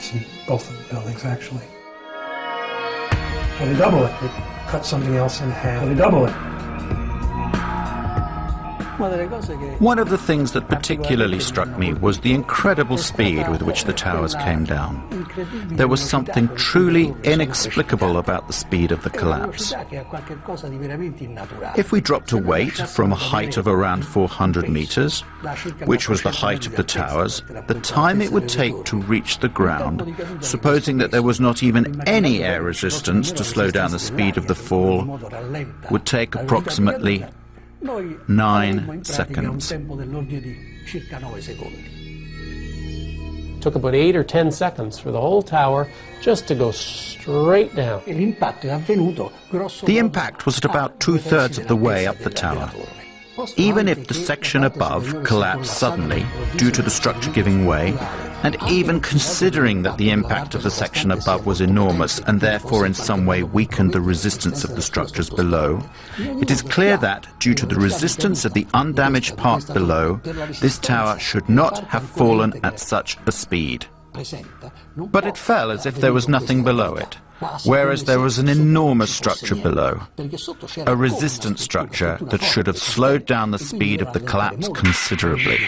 hits in both of the buildings, actually. When they double it, they cut something else in half. When they double it. One of the things that particularly struck me was the incredible speed with which the towers came down. There was something truly inexplicable about the speed of the collapse. If we dropped a weight from a height of around 400 meters, which was the height of the towers, the time it would take to reach the ground, supposing that there was not even any air resistance to slow down the speed of the fall, would take approximately 9 seconds. Took about 8 or 10 seconds for the whole tower just to go straight down. The impact was at about 2/3 of the way up the tower. Even if the section above collapsed suddenly due to the structure giving way, and even considering that the impact of the section above was enormous and therefore in some way weakened the resistance of the structures below, it is clear that, due to the resistance of the undamaged part below, this tower should not have fallen at such a speed. But it fell as if there was nothing below it, whereas there was an enormous structure below, a resistance structure that should have slowed down the speed of the collapse considerably.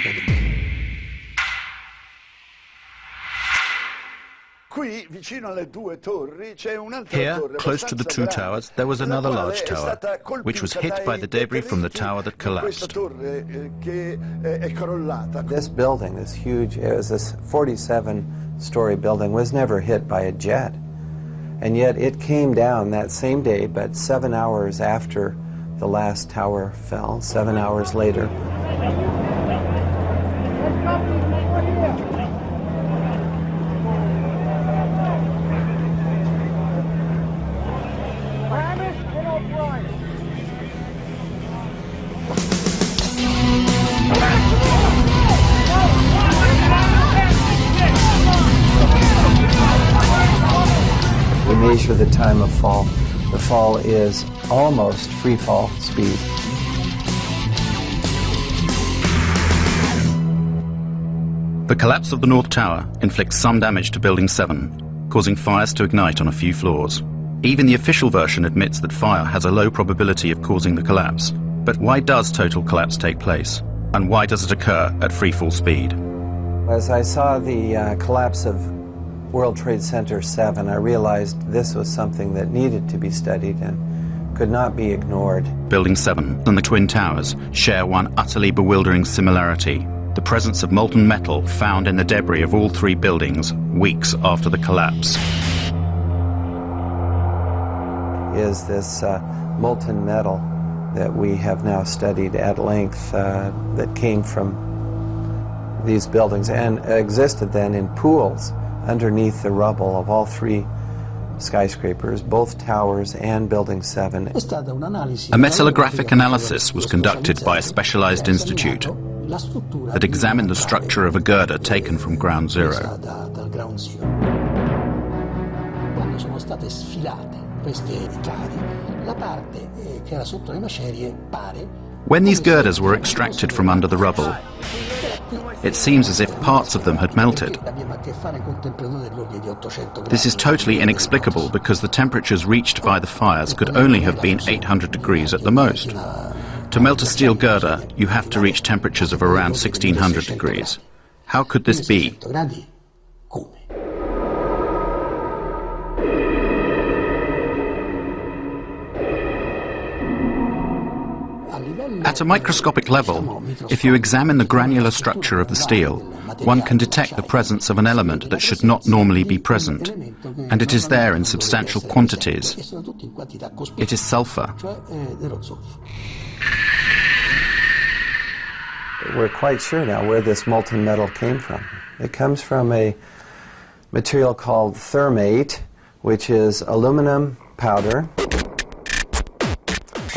Here, close to the two towers, there was another large tower, which was hit by the debris from the tower that collapsed. This building, this huge, it was this 47-story building, was never hit by a jet. And yet it came down that same day, but 7 hours after the last tower fell, 7 hours later. We measure the time of fall. The fall is almost free fall speed. The collapse of the North Tower inflicts some damage to Building 7, causing fires to ignite on a few floors. Even the official version admits that fire has a low probability of causing the collapse. But why does total collapse take place? And why does it occur at free fall speed? As I saw the collapse of World Trade Center 7, I realized this was something that needed to be studied and could not be ignored. Building 7 and the Twin Towers share one utterly bewildering similarity: the presence of molten metal found in the debris of all three buildings weeks after the collapse. Is this molten metal that we have now studied at length that came from these buildings and existed then in pools underneath the rubble of all three skyscrapers, both towers and Building 7. A metallographic analysis was conducted by a specialized institute that examined the structure of a girder taken from ground zero. When these girders were extracted from under the rubble, it seems as if parts of them had melted. This is totally inexplicable because the temperatures reached by the fires could only have been 800 degrees at the most. To melt a steel girder, you have to reach temperatures of around 1600 degrees. How could this be? At a microscopic level, if you examine the granular structure of the steel, one can detect the presence of an element that should not normally be present, and it is there in substantial quantities. It is sulfur. We're quite sure now where this molten metal came from. It comes from a material called thermate, which is aluminum powder,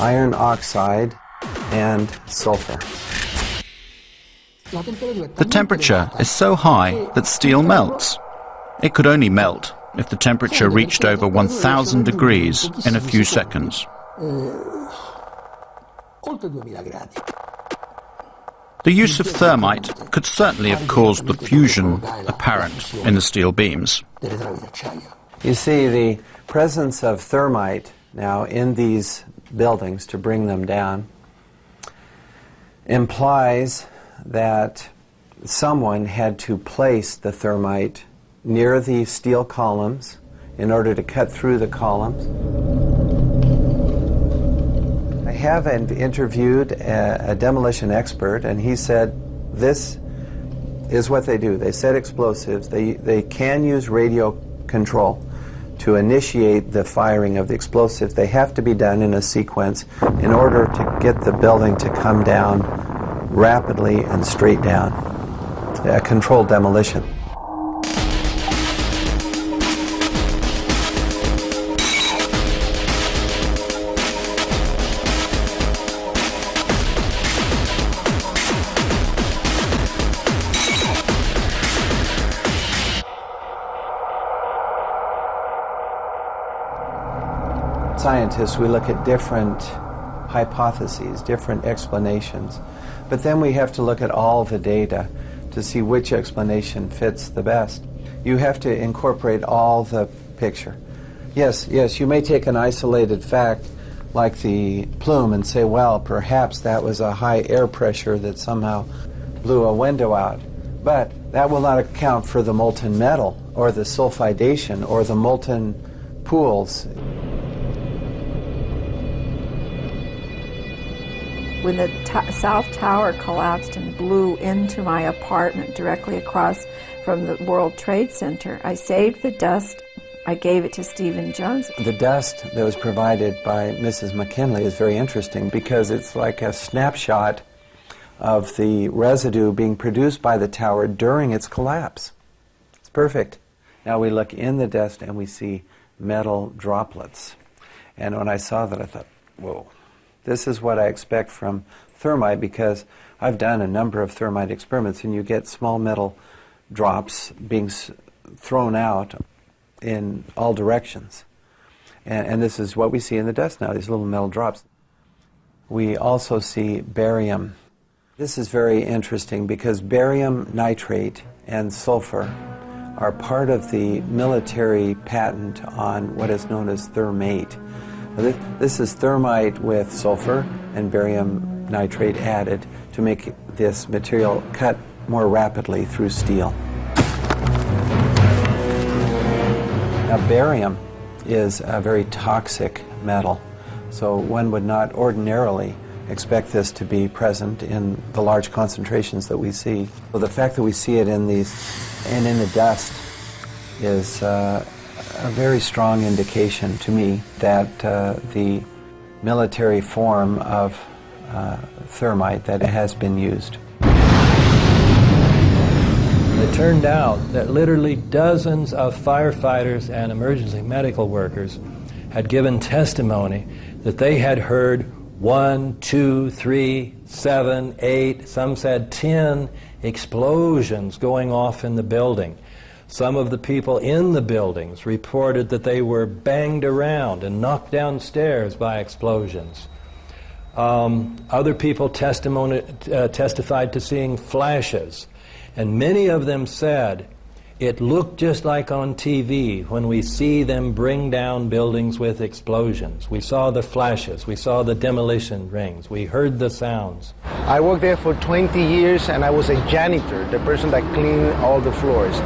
iron oxide, and sulfur. The temperature is so high that steel melts. It could only melt if the temperature reached over 1000 degrees in a few The use of thermite could certainly have caused the fusion apparent in the steel beams. You see, the presence of thermite now in these buildings to bring them down implies that someone had to place the thermite near the steel columns in order to cut through the columns. I have interviewed a demolition expert, and he said this is what they do. They set explosives. They can use radio control to initiate the firing of the explosives. They have to be done in a sequence in order to get the building to come down rapidly and straight down. A controlled demolition. Scientists, we look at different hypotheses, different explanations, but then we have to look at all the data to see which explanation fits the best. You have to incorporate all the picture. Yes, you may take an isolated fact like the plume and say, well, perhaps that was a high air pressure that somehow blew a window out, but that will not account for the molten metal or the sulfidation or the molten pools. When the South Tower collapsed and blew into my apartment directly across from the World Trade Center, I saved the dust. I gave it to Stephen Jones. The dust that was provided by Mrs. McKinley is very interesting because it's like a snapshot of the residue being produced by the tower during its collapse. It's perfect. Now we look in the dust and we see metal droplets. And when I saw that, I thought, whoa. This is what I expect from thermite because I've done a number of thermite experiments and you get small metal drops being thrown out in all directions. And this is what we see in the dust now, these little metal drops. We also see barium. This is very interesting because barium nitrate and sulfur are part of the military patent on what is known as thermate. This is thermite with sulfur and barium nitrate added to make this material cut more rapidly through steel. Now, barium is a very toxic metal, so one would not ordinarily expect this to be present in the large concentrations that we see. So the fact that we see it in these and in the dust is a very strong indication to me that the military form of thermite that has been used. It turned out that literally dozens of firefighters and emergency medical workers had given testimony that they had heard 1, 2, 3, 7, 8, some said 10 explosions going off in the building. Some of the people in the buildings reported that they were banged around and knocked downstairs by explosions. Other people testified to seeing flashes, and many of them said it looked just like on TV when we see them bring down buildings with explosions. We saw the flashes, we saw the demolition rings, we heard the sounds. I worked there for 20 years and I was a janitor, the person that cleaned all the floors.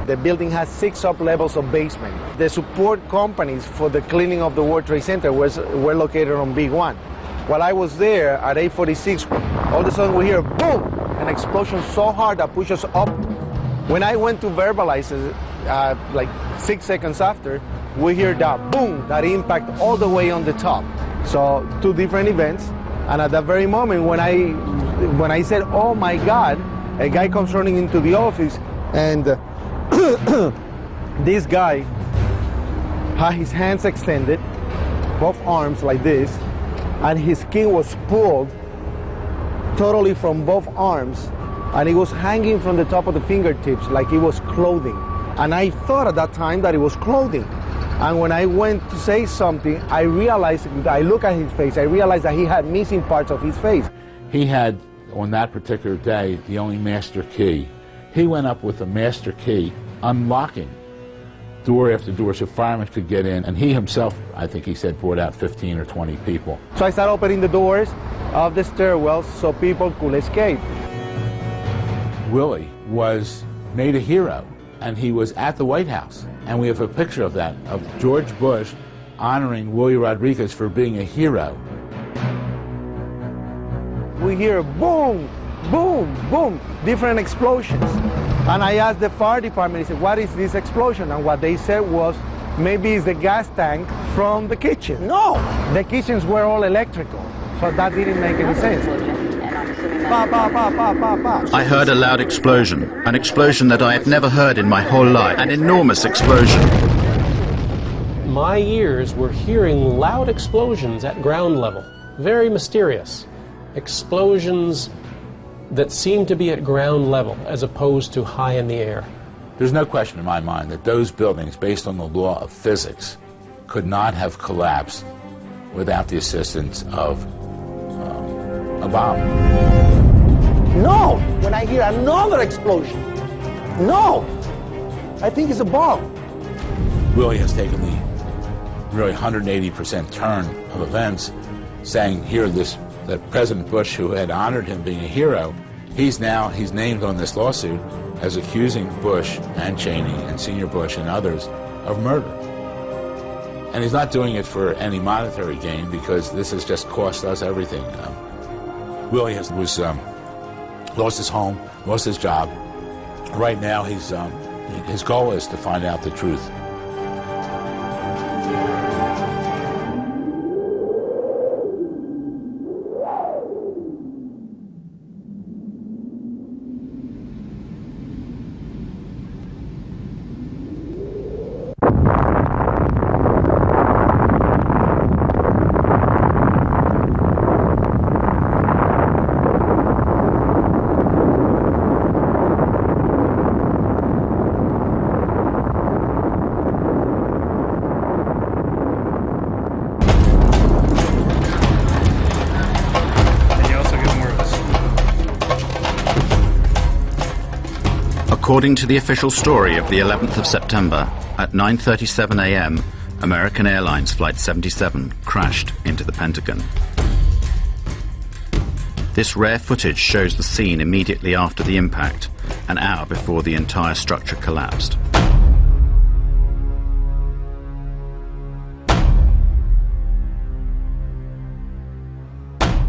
The building has 6 sub-levels of basement. The support companies for the cleaning of the World Trade Center were located on Big 1. While I was there at 8:46, all of a sudden we hear boom, an explosion so hard that pushed us up. When I went to verbalize it, like 6 seconds after, we hear that boom, that impact all the way on the top. So 2 different events, and at that very moment when I said, oh my God, a guy comes running into the office, and this guy had his hands extended, both arms like this, and his skin was pulled totally from both arms, and it was hanging from the top of the fingertips like it was clothing. And I thought at that time that it was clothing. And when I went to say something, I realized, I looked at his face, I realized that he had missing parts of his face. He had, on that particular day, the only master key. He went up with a master key, unlocking door after door so firemen could get in, and he himself, I think he said, brought out 15 or 20 people. So I started opening the doors of the stairwells so people could escape. Willie was made a hero, and he was at the White House. And we have a picture of that, of George Bush honoring Willie Rodriguez for being a hero. We hear boom, boom, boom, different explosions. And I asked the fire department, I said, what is this explosion? And what they said was, maybe it's the gas tank from the kitchen. No, the kitchens were all electrical, so that didn't make any sense. I heard a loud explosion, an explosion that I had never heard in my whole life, an enormous explosion. My ears were hearing loud explosions at ground level, very mysterious. Explosions that seemed to be at ground level as opposed to high in the air. There's no question in my mind that those buildings, based on the law of physics, could not have collapsed without the assistance of a bomb. No! When I hear another explosion, no! I think it's a bomb. Willie has taken the really 180% turn of events, saying here that President Bush, who had honored him being a hero, he's named on this lawsuit as accusing Bush and Cheney and Senior Bush and others of murder. And he's not doing it for any monetary gain, because this has just cost us everything. Willie lost his home, lost his job. Right now, his goal is to find out the truth. According to the official story of the 11th of September, at 9:37 a.m., American Airlines Flight 77 crashed into the Pentagon. This rare footage shows the scene immediately after the impact, an hour before the entire structure collapsed.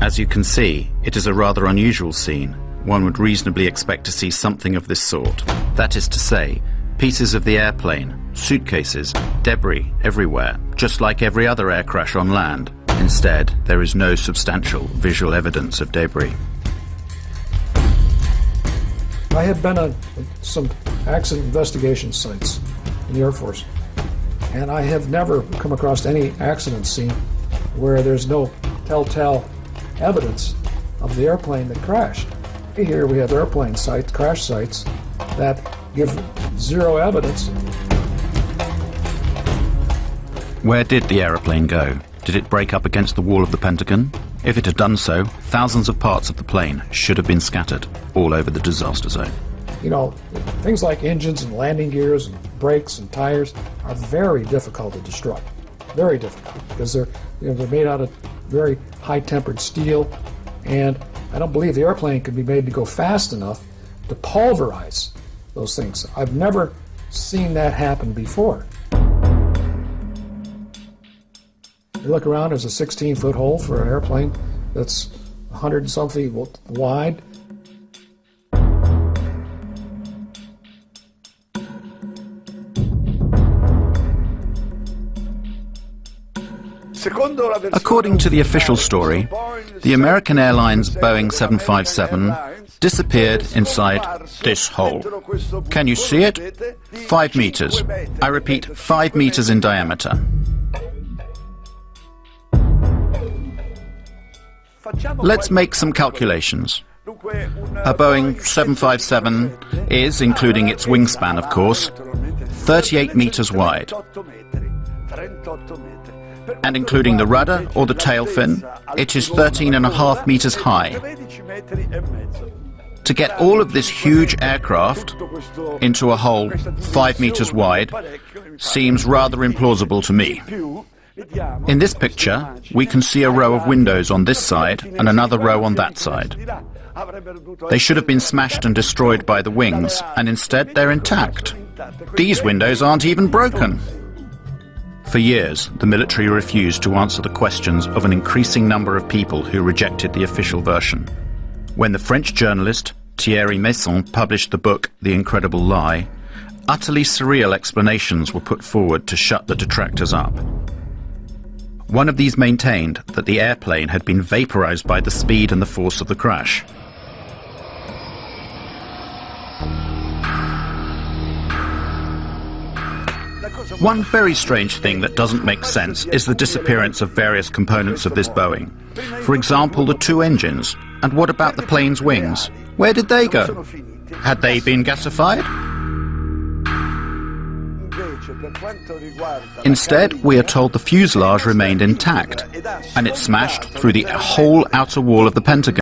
As you can see, it is a rather unusual scene. One would reasonably expect to see something of this sort. That is to say, pieces of the airplane, suitcases, debris everywhere, just like every other air crash on land. Instead, there is no substantial visual evidence of debris. I had been on some accident investigation sites in the Air Force, and I have never come across any accident scene where there's no telltale evidence of the airplane that crashed. Here we have airplane sites, crash sites, that give zero evidence. Where did the aeroplane go? Did it break up against the wall of the Pentagon? If it had done so, thousands of parts of the plane should have been scattered all over the disaster zone. You know, things like engines and landing gears and brakes and tires are very difficult to destroy. Very difficult, because they're made out of very high-tempered steel, and I don't believe the airplane could be made to go fast enough to pulverize those things. I've never seen that happen before. You look around, there's a 16-foot hole for an airplane that's 100 and some feet wide. According to the official story, the American Airlines Boeing 757 disappeared inside this hole. Can you see it? 5 meters. I repeat, 5 meters in diameter. Let's make some calculations. A Boeing 757 is, including its wingspan of course, 38 meters wide. And including the rudder or the tail fin, it is 13.5 meters high. To get all of this huge aircraft into a hole 5 meters wide seems rather implausible to me. In this picture, we can see a row of windows on this side and another row on that side. They should have been smashed and destroyed by the wings, and instead they're intact. These windows aren't even broken. For years, the military refused to answer the questions of an increasing number of people who rejected the official version. When the French journalist Thierry Meyssan published the book The Incredible Lie, utterly surreal explanations were put forward to shut the detractors up. One of these maintained that the airplane had been vaporized by the speed and the force of the crash. One very strange thing that doesn't make sense is the disappearance of various components of this Boeing. For example, the 2 engines. And what about the plane's wings? Where did they go? Had they been gasified? Instead, we are told the fuselage remained intact, and it smashed through the whole outer wall of the Pentagon.